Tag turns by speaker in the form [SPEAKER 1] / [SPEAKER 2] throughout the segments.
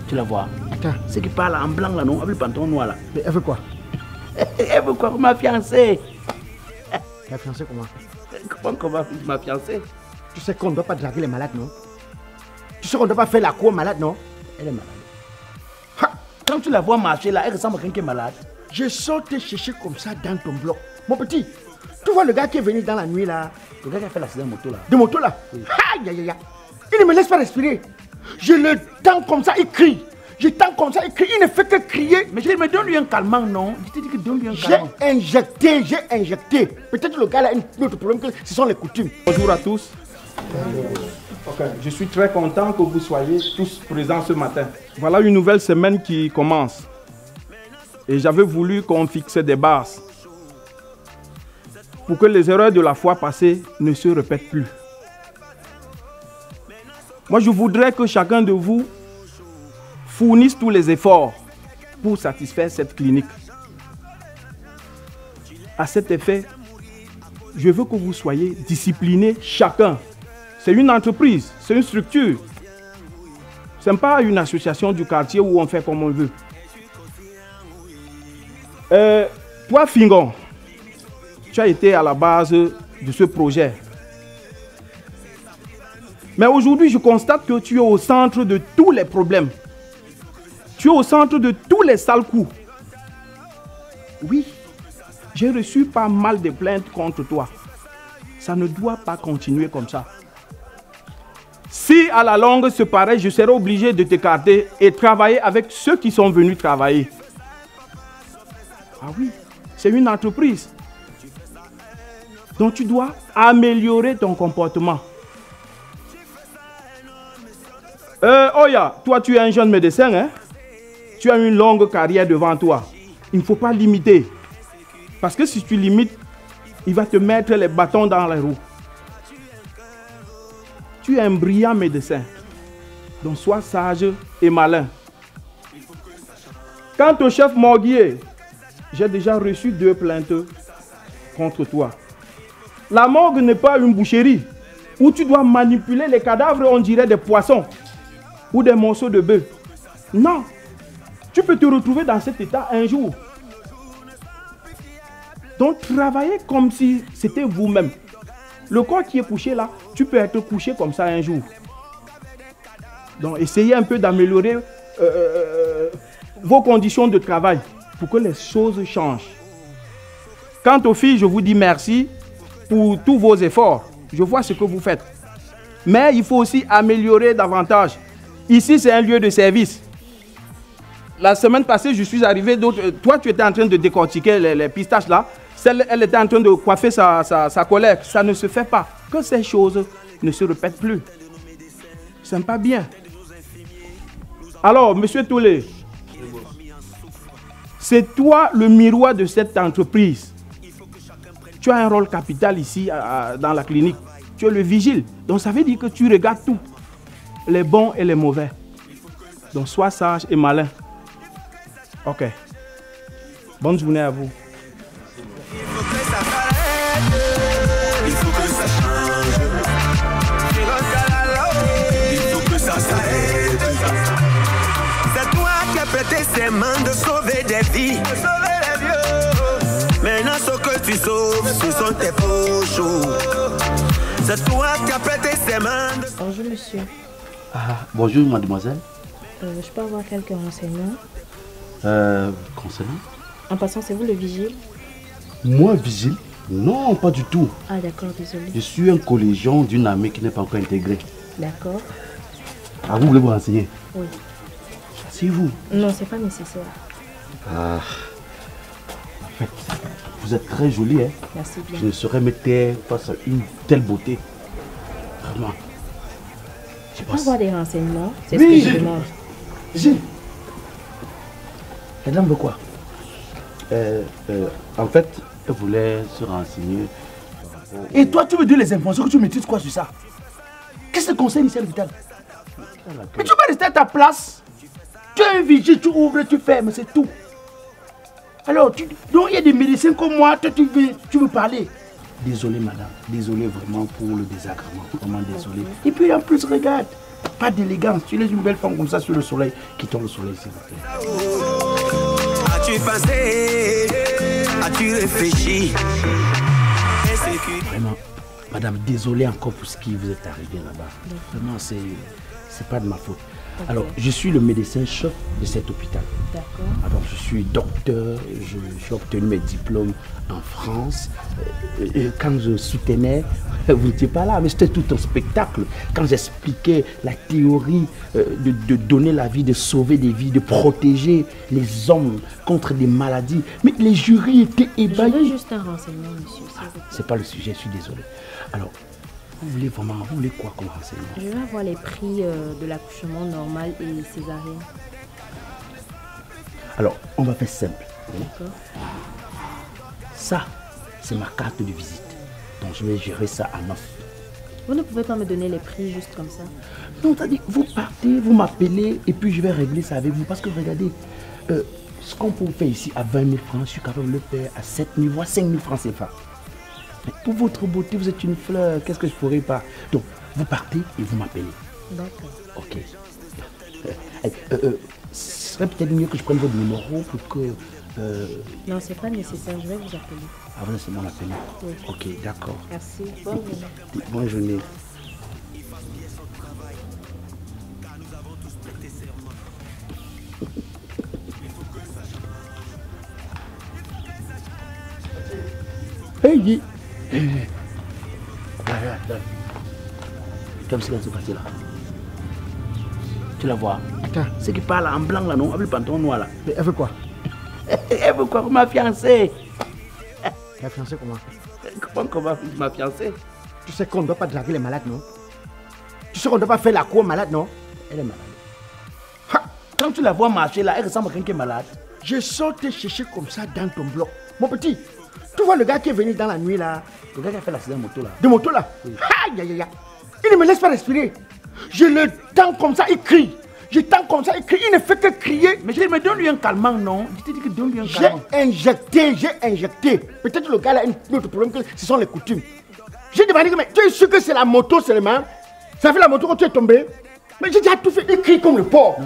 [SPEAKER 1] Tu la vois?
[SPEAKER 2] Attends.
[SPEAKER 1] C'est qui parle en blanc là, non? Avec le pantalon noir là.
[SPEAKER 2] Mais elle veut quoi?
[SPEAKER 1] Elle veut quoi? Ma fiancée.
[SPEAKER 2] Ta fiancée comment?
[SPEAKER 1] Comment ma fiancée?
[SPEAKER 2] Tu sais qu'on ne doit pas draguer les malades, non? Tu sais qu'on ne doit pas faire la cour malade, non?
[SPEAKER 1] Elle est malade. Ha! Quand tu la vois marcher là, elle ressemble à quelqu'un qui est malade.
[SPEAKER 2] Je sors te chercher comme ça dans ton bloc. Mon petit, tu vois le gars qui est venu dans la nuit là?
[SPEAKER 1] Le gars qui a fait l'accident de moto là.
[SPEAKER 2] De moto là?
[SPEAKER 1] Oui.
[SPEAKER 2] Aïe, aïe, aïe. Il ne me laisse pas respirer. Je le tends comme ça, il crie. Je tends comme ça, il crie. Il ne fait que crier.
[SPEAKER 1] Mais je dis, mais donne-lui un calmant, non? Je t'ai dit que donne-lui un calmant.
[SPEAKER 2] J'ai injecté. Peut-être le gars là a un autre problème que ce sont les coutumes.
[SPEAKER 3] Bonjour à tous. Okay. Je suis très content que vous soyez tous présents ce matin. Voilà une nouvelle semaine qui commence. Et j'avais voulu qu'on fixe des bases pour que les erreurs de la fois passée ne se répètent plus. Moi, je voudrais que chacun de vous fournisse tous les efforts pour satisfaire cette clinique. À cet effet, je veux que vous soyez disciplinés chacun. C'est une entreprise, c'est une structure. Ce n'est pas une association du quartier où on fait comme on veut. Toi, Fingon, tu as été à la base de ce projet. Mais aujourd'hui, je constate que tu es au centre de tous les problèmes. Tu es au centre de tous les sales coups. Oui, j'ai reçu pas mal de plaintes contre toi. Ça ne doit pas continuer comme ça. Si à la longue c'est pareil, je serai obligé de t'écarter et travailler avec ceux qui sont venus travailler. Ah oui, c'est une entreprise. Donc tu dois améliorer ton comportement. Oya, toi tu es un jeune médecin, hein? Tu as une longue carrière devant toi. Il ne faut pas limiter. Parce que si tu limites, il va te mettre les bâtons dans les roues. Tu es un brillant médecin. Donc sois sage et malin. Quant au chef morguier, j'ai déjà reçu 2 plaintes contre toi. La morgue n'est pas une boucherie où tu dois manipuler les cadavres, on dirait des poissons ou des morceaux de bœuf. Non, tu peux te retrouver dans cet état un jour. Donc travaillez comme si c'était vous-même. Le corps qui est couché là, tu peux être couché comme ça un jour. Donc essayez un peu d'améliorer vos conditions de travail pour que les choses changent. Quant aux filles, je vous dis merci pour tous vos efforts. Je vois ce que vous faites. Mais il faut aussi améliorer davantage. Ici, c'est un lieu de service. La semaine passée, je suis arrivé, toi tu étais en train de décortiquer les pistaches là. Elle était en train de coiffer sa colère. Ça ne se fait pas. Que ces choses ne se répètent plus. Ce n'est pas bien. Alors, monsieur Toulé, c'est toi le miroir de cette entreprise. Tu as un rôle capital ici dans la clinique. Tu es le vigile. Donc ça veut dire que tu regardes tout. Les bons et les mauvais. Donc sois sage et malin. Ok. Bonne journée à vous.
[SPEAKER 4] Il faut que ça change. Il faut que ça s'arrête. C'est toi qui as prêté ces mains de sauver des vies. Maintenant ce que tu sauves, ce sont tes poches. C'est toi qui as prêté ces mains.
[SPEAKER 5] Bonjour monsieur.
[SPEAKER 1] Ah, bonjour mademoiselle.
[SPEAKER 5] Je peux avoir quelques renseignements?
[SPEAKER 1] Concernant?
[SPEAKER 5] En passant, c'est vous le vigile?
[SPEAKER 1] Moi, vigile? Non, pas du tout.
[SPEAKER 5] Ah d'accord, désolé.
[SPEAKER 1] Je suis un collégien d'une armée qui n'est pas encore intégrée.
[SPEAKER 5] D'accord.
[SPEAKER 1] Ah, vous voulez vous renseigner?
[SPEAKER 5] Oui.
[SPEAKER 1] C'est vous?
[SPEAKER 5] Non, c'est pas nécessaire.
[SPEAKER 1] Ah, en fait, vous êtes très jolie, hein?
[SPEAKER 5] Merci bien.
[SPEAKER 1] Je ne saurais me taire face à une telle beauté. Vraiment.
[SPEAKER 5] Je peux avoir des renseignements? C'est
[SPEAKER 1] Oui,
[SPEAKER 5] ce que je demande.
[SPEAKER 1] Gilles. La dame veut quoi? En fait, elle voulait se renseigner. Et toi, tu veux dire les informations que tu maîtrises quoi sur ça? Qu'est-ce que ça concerne Michel Vital? Mais tu vas rester à ta place. Tu es un vigile, tu ouvres, tu fermes, c'est tout. Alors, donc il y a des médecins comme moi, toi tu veux parler. Désolé madame, désolé vraiment pour le désagrément, vraiment désolé. Et puis en plus, regarde, Pas d'élégance. Tu laisses une belle femme comme ça sur le soleil. Quittons le soleil, s'il vous plaît.
[SPEAKER 4] As-tu pensé? As-tu réfléchi?
[SPEAKER 1] Vraiment, madame, désolé encore pour ce qui vous est arrivé là-bas. Vraiment, c'est pas de ma faute. Okay. Alors, je suis le médecin-chef de cet hôpital.
[SPEAKER 5] D'accord.
[SPEAKER 1] Alors, je suis docteur, j'ai obtenu mes diplômes en France. Quand je soutenais, vous n'étiez pas là, mais c'était tout un spectacle. Quand j'expliquais la théorie de donner la vie, de sauver des vies, de protéger les hommes contre des maladies. Mais les jurys étaient ébahis.
[SPEAKER 5] Je veux juste un renseignement, monsieur.
[SPEAKER 1] C'est pas le sujet, je suis désolé. Alors, vous voulez quoi comme renseignement?
[SPEAKER 5] Je veux avoir les prix de l'accouchement normal et césarienne.
[SPEAKER 1] Alors, on va faire simple.
[SPEAKER 5] D'accord.
[SPEAKER 1] Ça, c'est ma carte de visite. Donc, je vais gérer ça à 9.
[SPEAKER 5] Vous ne pouvez pas me donner les prix juste comme ça?
[SPEAKER 1] Non, c'est-à-dire, vous partez, vous m'appelez et puis je vais régler ça avec vous. Parce que regardez, ce qu'on peut faire ici à 20 000 francs, je suis capable de le faire à 7 000 voire 5 000 francs CFA. Pour votre beauté, vous êtes une fleur, qu'est-ce que je pourrais pas? Donc, vous partez et vous m'appelez.
[SPEAKER 5] D'accord.
[SPEAKER 1] Ok. Ce serait peut-être mieux que je prenne votre numéro pour que...
[SPEAKER 5] Non, c'est pas nécessaire, je vais vous appeler.
[SPEAKER 1] Ah, vous laissez-moi l'appeler.
[SPEAKER 5] Oui.
[SPEAKER 1] Ok, d'accord.
[SPEAKER 5] Merci. Bonne journée.
[SPEAKER 1] Bonne journée.
[SPEAKER 2] Hey,
[SPEAKER 1] Comme c'est dans ce quartier là. Tu la vois?
[SPEAKER 2] Attends.
[SPEAKER 1] C'est qui parle en blanc là, non? Avec le pantalon noir là.
[SPEAKER 2] Mais elle veut quoi?
[SPEAKER 1] Elle veut quoi? Ma fiancée.
[SPEAKER 2] Ta fiancée comment?
[SPEAKER 1] Comment ma fiancée?
[SPEAKER 2] Tu sais qu'on ne doit pas draguer les malades, non? Tu sais qu'on ne doit pas faire la cour malade, non?
[SPEAKER 1] Elle est malade. Ha! Quand tu la vois marcher là, elle ressemble à quelqu'un qui est malade.
[SPEAKER 2] Je sors te chercher comme ça dans ton bloc. Mon petit, tu vois le gars qui est venu dans la nuit là?
[SPEAKER 1] Le gars qui a fait l'accident de moto là.
[SPEAKER 2] De moto là?
[SPEAKER 1] Oui.
[SPEAKER 2] Aïe, aïe, aïe. Il ne me laisse pas respirer. Je le tends comme ça, il crie. Je tends comme ça, il crie. Il ne fait que crier.
[SPEAKER 1] Mais je me donne lui un calmant, non? Je t'ai dit que donne lui un calmant.
[SPEAKER 2] J'ai injecté. Peut-être le gars là a un autre problème, que ce sont les coutumes. J'ai demandé, mais tu es sûr que c'est la moto seulement? Ça fait la moto quand tu es tombé? Mais j'ai déjà tout fait. Il crie comme le porc.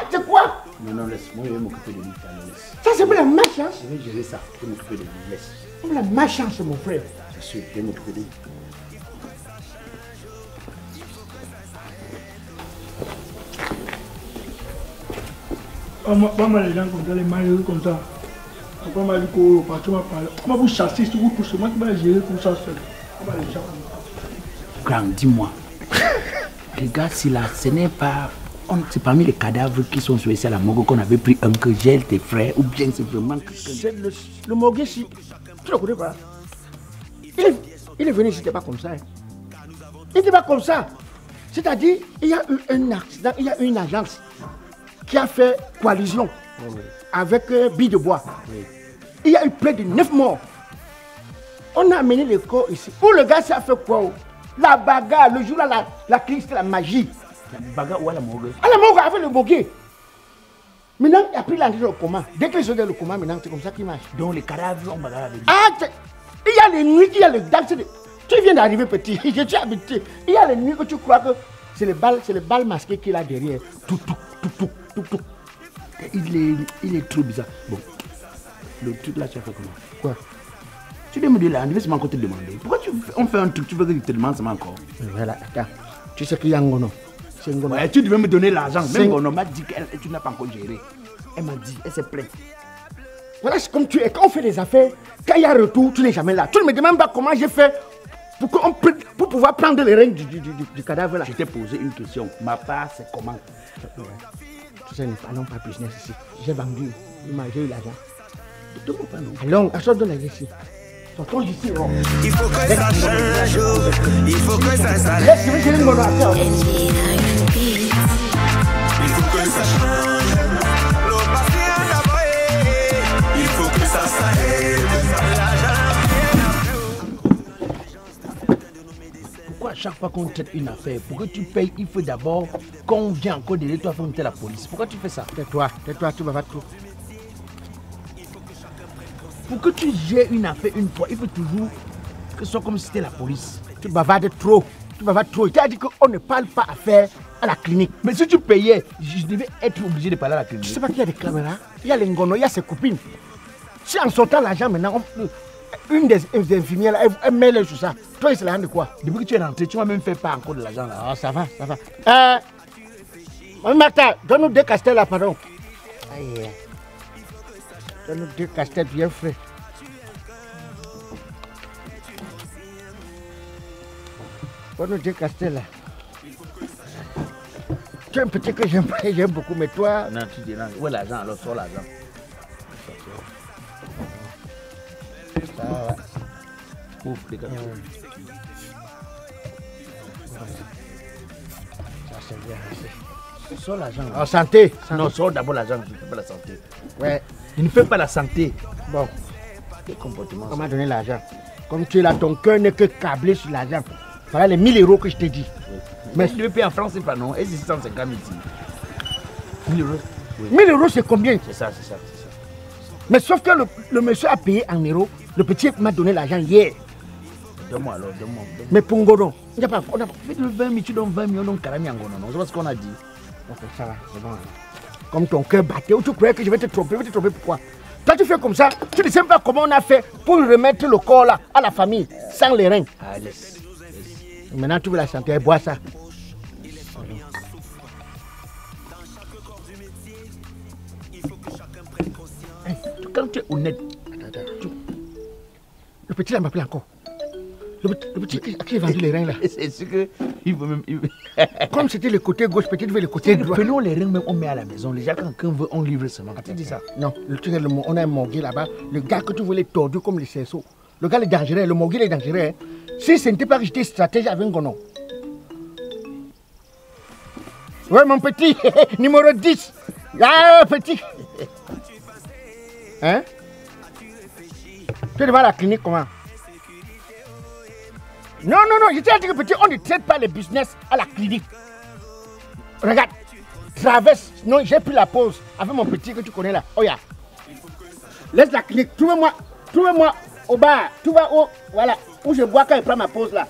[SPEAKER 2] C'est quoi?
[SPEAKER 1] Non, laisse-moi, je vais m'occuper de lui.
[SPEAKER 2] Ça, c'est pour la malchance.
[SPEAKER 1] Je vais gérer ça. Je vais m'occuper de lui. Laisse.
[SPEAKER 2] Pour la malchance, mon frère.
[SPEAKER 1] C'est sûr, je vais m'occuper de lui.
[SPEAKER 3] Pas mal les gens comme ça, les malheureux comme ça. Pas mal de coups, parce que tu m'as parlé. Comment vous chassez sur vous tous? C'est moi qui vais gérer tout ça seul. Pas mal les gens comme ça.
[SPEAKER 1] Grand, dis-moi. Regarde si là, ce n'est pas... C'est parmi les cadavres qui sont ici à la morgue qu'on avait pris un que gèle tes frères ou bien c'est vraiment...
[SPEAKER 2] C'est le morgue ici. Tu ne le connais pas? Il est venu ici, il n'était pas comme ça. Hein. Il n'était pas comme ça. C'est-à-dire, il y a eu un accident, il y a eu une agence qui a fait coalition avec billes de bois. Oui. Il y a eu près de 9 morts. On a amené les corps ici. Pour le gars, ça a fait quoi? La bagarre, le jour là, la crise, c'était la magie.
[SPEAKER 1] La bagarre ou à la morgue?
[SPEAKER 2] À la morgue, avec le boguet. Maintenant, il a pris l'entrée au coma. Dès qu'ils sont dans le coma, maintenant, c'est comme ça qu'il marche.
[SPEAKER 1] Donc les cadavres ont bagarre avec lui.
[SPEAKER 2] Ah, il y a les nuits, il y a le danseur. Tu viens d'arriver petit, je suis habitué. Il y a les nuits que tu crois que c'est le bal masqué qu'il a derrière. Tout.
[SPEAKER 1] Il est trop bizarre. Bon, le truc là, tu as fait comment?
[SPEAKER 2] Quoi?
[SPEAKER 1] Tu dois me dire là, je vais seulement te demander. Pourquoi on fait un truc, tu veux que je te demande seulement encore?
[SPEAKER 2] Voilà, attends. Tu sais qu'il y a un gono. C'est un gono.
[SPEAKER 1] Ouais, tu devais me donner l'argent. Même Gono m'a dit que tu n'as pas encore géré. Elle m'a dit, elle s'est plainte.
[SPEAKER 2] Voilà, c'est comme tu es. Quand on fait des affaires, quand il y a retour, tu n'es jamais là. Tu ne me demandes pas comment j'ai fait pour pouvoir prendre les règnes du cadavre là.
[SPEAKER 1] Je t'ai posé une question. Ma part, c'est comment?
[SPEAKER 2] Tu sais, nous ne parlons pas business ici. J'ai vendu. J'ai eu l'argent.
[SPEAKER 1] Allons,
[SPEAKER 2] achète de l'argent ici. Sortons d'ici.
[SPEAKER 4] Il faut que ça change. Il faut que ça s'arrête.
[SPEAKER 2] Laisse-moi gérer mon affaire.
[SPEAKER 4] Il faut que ça change. L'eau patient d'abord. Il faut que ça s'arrête.
[SPEAKER 1] Pourquoi à chaque fois qu'on traite une affaire, pour que tu payes, il faut d'abord qu'on vienne encore derrière toi faire monter la police? Pourquoi tu fais ça?
[SPEAKER 2] Tais-toi, tu vas trop.
[SPEAKER 1] Pour que tu gères une affaire une fois, il faut toujours que ce soit comme si c'était la police.
[SPEAKER 2] Tu bavardes trop. Tu vas trop. Tu as dit qu'on ne parle pas affaires à la clinique.
[SPEAKER 1] Mais si tu payais, je devais être obligé de parler à la clinique.
[SPEAKER 2] Tu sais pas qu'il y a des caméras, il y a les ngono, il y a ses copines. Si en sortant l'argent maintenant, une des infirmières, elle met l'œil sur ça. Toi, il se la rend de quoi?
[SPEAKER 1] Depuis que tu es rentré, tu m'as même fait pas encore de l'argent là.
[SPEAKER 2] Ah, ça va, ça va. Martha, donne-nous 2 castels là, pardon. Aïe. Donne-nous 2 castels bien frais. Donne-nous 2 castels là. Tu es un petit que j'aime beaucoup, mais toi...
[SPEAKER 1] Non, tu dis non. Où est l'argent alors? Sors l'argent.
[SPEAKER 2] Ça va.
[SPEAKER 1] Ouf, les gars.
[SPEAKER 2] Ça c'est bien.
[SPEAKER 1] Sors l'argent.
[SPEAKER 2] En santé.
[SPEAKER 1] Non, sors d'abord l'argent, je ne fais pas la santé.
[SPEAKER 2] Ouais.
[SPEAKER 1] Je ne fais pas la santé.
[SPEAKER 2] Bon,
[SPEAKER 1] Quel comportement?
[SPEAKER 2] on m'a donné l'argent. Comme tu es là, ton cœur n'est que câblé sur l'argent. Voilà les 1000 euros que je t'ai dit.
[SPEAKER 1] Mais je devais payer en France, c'est pas non. Et c'est 650 000 ici. 1000 euros. Oui.
[SPEAKER 2] 1000 euros, c'est combien?
[SPEAKER 1] C'est ça, c'est ça, c'est ça.
[SPEAKER 2] Mais sauf que le monsieur a payé en euros. Le petit m'a donné l'argent hier.
[SPEAKER 1] Donne-moi alors, donne-moi.
[SPEAKER 2] Mais pour Ngono, il n'y a pas.
[SPEAKER 1] Fais de 20 000, tu donnes 20 millions, donc Karami Angono, non? C'est pas ce qu'on a dit.
[SPEAKER 2] Ok, ça va, c'est bon. Comme ton cœur battait, ou tu croyais que je vais te tromper? Pourquoi? Toi, tu fais comme ça, tu ne sais pas comment on a fait pour remettre le corps là à la famille, sans les reins.
[SPEAKER 1] Ah, laisse.
[SPEAKER 2] Maintenant, tu veux la santé, bois ça.
[SPEAKER 1] Quand tu es honnête,
[SPEAKER 2] Le petit là m'appelle encore. Le petit à qui a vendu les reins là.
[SPEAKER 1] c'est sûr qu'il veut même.
[SPEAKER 2] Comme c'était le côté gauche, peut-être veut le côté droit.
[SPEAKER 1] Prenons les reins, même on met à la maison. Les gens, quand quelqu'un veut, on livre seulement. Tu dis ça?
[SPEAKER 2] Non, on a un morgue là-bas. Le gars que tu voulais tordu comme les cerceaux. Le gars est dangereux, le morgue est dangereux. Hein. Si ce n'était pas que j'étais stratège avec Ngono. Ouais, mon petit, numéro 10. Ah, petit. Hein? Tu es devant la clinique comment? Non, je t'ai dit que petit, on ne traite pas les business à la clinique. Regarde, traverse. Non, j'ai pris la pause avec mon petit que tu connais là. Oh, yeah. Laisse la clinique. Trouvez-moi au bar. Tu vas où? Voilà, où je bois quand je prends ma pause là.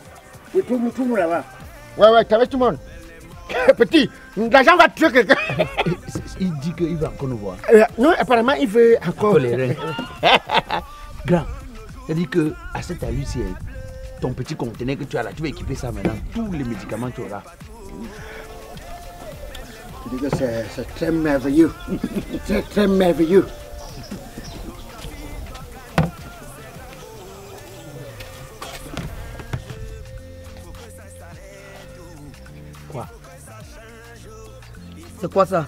[SPEAKER 2] Et trouve-moi là-bas. Ouais, traverse tout le monde. Petit, l'argent va tuer quelqu'un.
[SPEAKER 1] Il dit qu'il va encore nous voir.
[SPEAKER 2] Non, apparemment, il veut encore.
[SPEAKER 1] Les reins. Grand, c'est-à-dire qu'à cette allure, c'est ton petit conteneur que tu as là, tu vas équiper ça maintenant. Tous les médicaments que tu auras.
[SPEAKER 2] Je dis que c'est très merveilleux. C'est très merveilleux.
[SPEAKER 1] Quoi?
[SPEAKER 6] C'est quoi ça?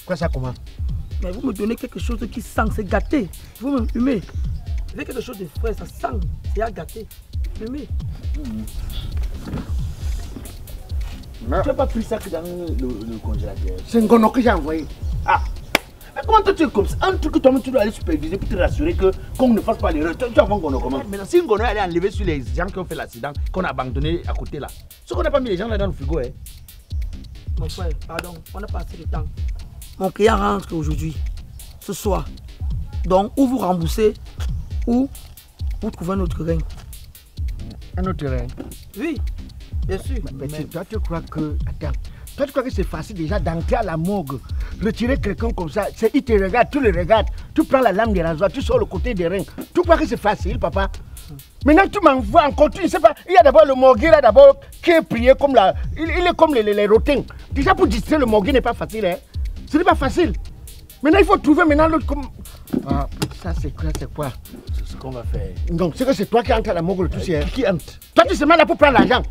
[SPEAKER 2] Quoi ça comment?
[SPEAKER 6] Mais vous me donnez quelque chose qui sent, c'est gâté. Vous me fumez. Vous avez quelque chose de frais, ça sent, c'est à gâter. Fumez.
[SPEAKER 1] Tu n'as pas pris ça que dans le congélateur?
[SPEAKER 2] C'est Ngono que j'ai envoyé.
[SPEAKER 1] Ah! Mais comment toi tu es comme ça? Un truc que toi-même tu dois aller superviser pour te rassurer qu'on ne fasse pas l'erreur. Tu as vu Ngono comment? Maintenant, si Ngono allait enlever sur les gens qui ont fait l'accident, qu'on a abandonné à côté là, ce qu'on n'a pas mis les gens là dans le frigo, hein?
[SPEAKER 6] Mon frère, pardon, on n'a pas assez de temps. Mon client rentre aujourd'hui, ce soir. Donc, ou vous remboursez, ou vous trouvez un autre rein.
[SPEAKER 2] Un autre rein?
[SPEAKER 6] Oui, bien sûr.
[SPEAKER 2] Mais toi, tu crois que... Attends. Toi, tu crois que c'est facile déjà d'entrer à la morgue, retirer quelqu'un comme ça, il te regarde, tu le regardes, tu prends la lame de rasoir, tu sors le côté des reins. Tu crois que c'est facile, papa? Maintenant, tu m'envoies encore, tu ne sais pas. Il y a d'abord le morgue là, d'abord, qui est prié comme la... Il est comme les rotins. Déjà, pour distraire le morgue n'est pas facile, hein. Ce n'est pas facile. Maintenant, il faut trouver maintenant l'autre comme... Ah, ça, c'est quoi?
[SPEAKER 1] C'est ce qu'on va faire.
[SPEAKER 2] Donc, c'est que c'est toi qui entres à la morgue, tout ça.
[SPEAKER 1] Qui entre?
[SPEAKER 2] Toi, tu se mets là pour prendre l'argent.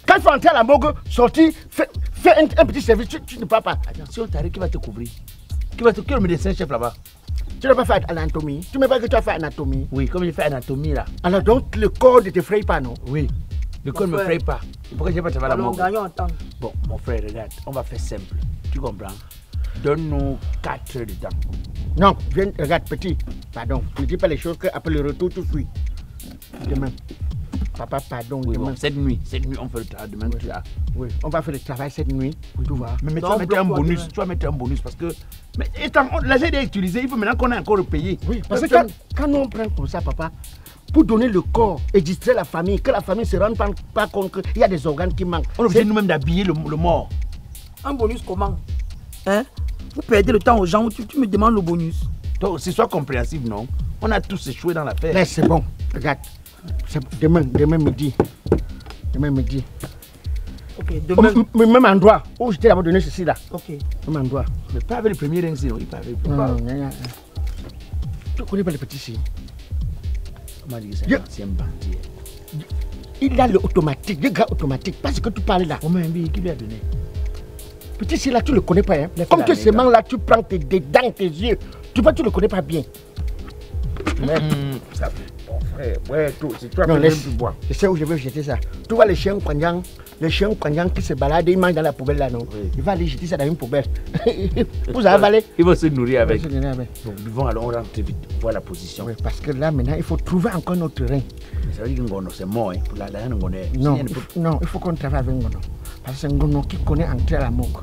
[SPEAKER 2] Quand il faut entrer à la morgue, sortir, fais un petit service, tu ne peux pas.
[SPEAKER 1] Attention, t'arrives, qui va te couvrir? Qui est le médecin-chef là-bas?
[SPEAKER 2] Tu n'as pas fait anatomie. Tu ne m'as pas que tu as fait anatomie.
[SPEAKER 1] Oui, comme j'ai fait anatomie là.
[SPEAKER 2] Alors donc, le corps ne te fraye pas, non?
[SPEAKER 1] Oui. Le corps ne me fraye pas. Pourquoi j'ai pas travaillé à la
[SPEAKER 6] Alors,
[SPEAKER 1] morgue?
[SPEAKER 6] gagnons en temps.
[SPEAKER 1] Bon, mon frère, regarde, on va faire simple. Tu comprends? Donne-nous 4 heures de temps.
[SPEAKER 2] Non, viens, regarde, petit. Pardon, ne dis pas les choses qu'après le retour, tout suit. Demain. Papa, pardon,
[SPEAKER 1] Oui,
[SPEAKER 2] demain.
[SPEAKER 1] bon, cette nuit, on fait le travail. Demain, tu as.
[SPEAKER 2] Oui, on va faire le travail cette nuit. Oui. Tu vois.
[SPEAKER 1] Mais tu
[SPEAKER 6] Donc,
[SPEAKER 1] vas mettre un
[SPEAKER 6] bloque-toi
[SPEAKER 1] bonus.
[SPEAKER 6] demain.
[SPEAKER 1] Tu vas mettre un bonus parce que. Mais étant, l'argent est utilisé, il faut maintenant qu'on ait encore payé.
[SPEAKER 2] Oui, parce que quand nous on prend comme ça, papa, pour donner le corps et distraire la famille, que la famille ne se rende pas compte qu'il y a des organes qui manquent.
[SPEAKER 1] On est obligé nous-mêmes d'habiller le mort.
[SPEAKER 6] Un bonus comment? Hein? Vous perdez le temps aux gens, tu me demandes le bonus.
[SPEAKER 1] Donc, c'est soit compréhensible, non? On a tous échoué dans l'affaire.
[SPEAKER 2] Mais c'est bon, regarde. Demain midi. Demain midi.
[SPEAKER 6] Ok, demain.
[SPEAKER 2] Même endroit où je t'ai d'abord donné ceci là.
[SPEAKER 6] Ok.
[SPEAKER 2] Même endroit.
[SPEAKER 1] Mais pas avec le premier ring, il pas avec le
[SPEAKER 2] Non. Tu connais pas les petits ici?
[SPEAKER 1] Comment dire ça? C'est un ancien banquier.
[SPEAKER 2] Il a le automatique, le gars automatique. Parce que tu parles là.
[SPEAKER 1] Comment qui lui a donné?
[SPEAKER 2] Petit ici là, tu le connais pas. Hein? Comme que ces mains là, tu prends tes dents, tes yeux. Tu vois, tu le connais pas bien.
[SPEAKER 1] Ça fait ton frère. Ouais, c'est toi
[SPEAKER 2] Non,
[SPEAKER 1] qui
[SPEAKER 2] laisse.
[SPEAKER 1] tu bois.
[SPEAKER 2] Je sais où je vais jeter ça. Tu vois les chiens Kwanyang qui se baladent, ils mangent dans la poubelle là, non?
[SPEAKER 1] Oui.
[SPEAKER 2] Il va aller jeter ça dans une poubelle. Vous avez avalé?
[SPEAKER 1] Ils vont se nourrir avec.
[SPEAKER 2] Oui,
[SPEAKER 1] Donc, ils vont alors on rentre vite, voir la position.
[SPEAKER 2] parce que là maintenant, il faut trouver encore notre terrain.
[SPEAKER 1] Ça veut dire que c'est mort, hein, pour la Ngono.
[SPEAKER 2] Non, il faut qu'on travaille avec Ngono. Parce que c'est Ngono qui connaît entrer à la morgue.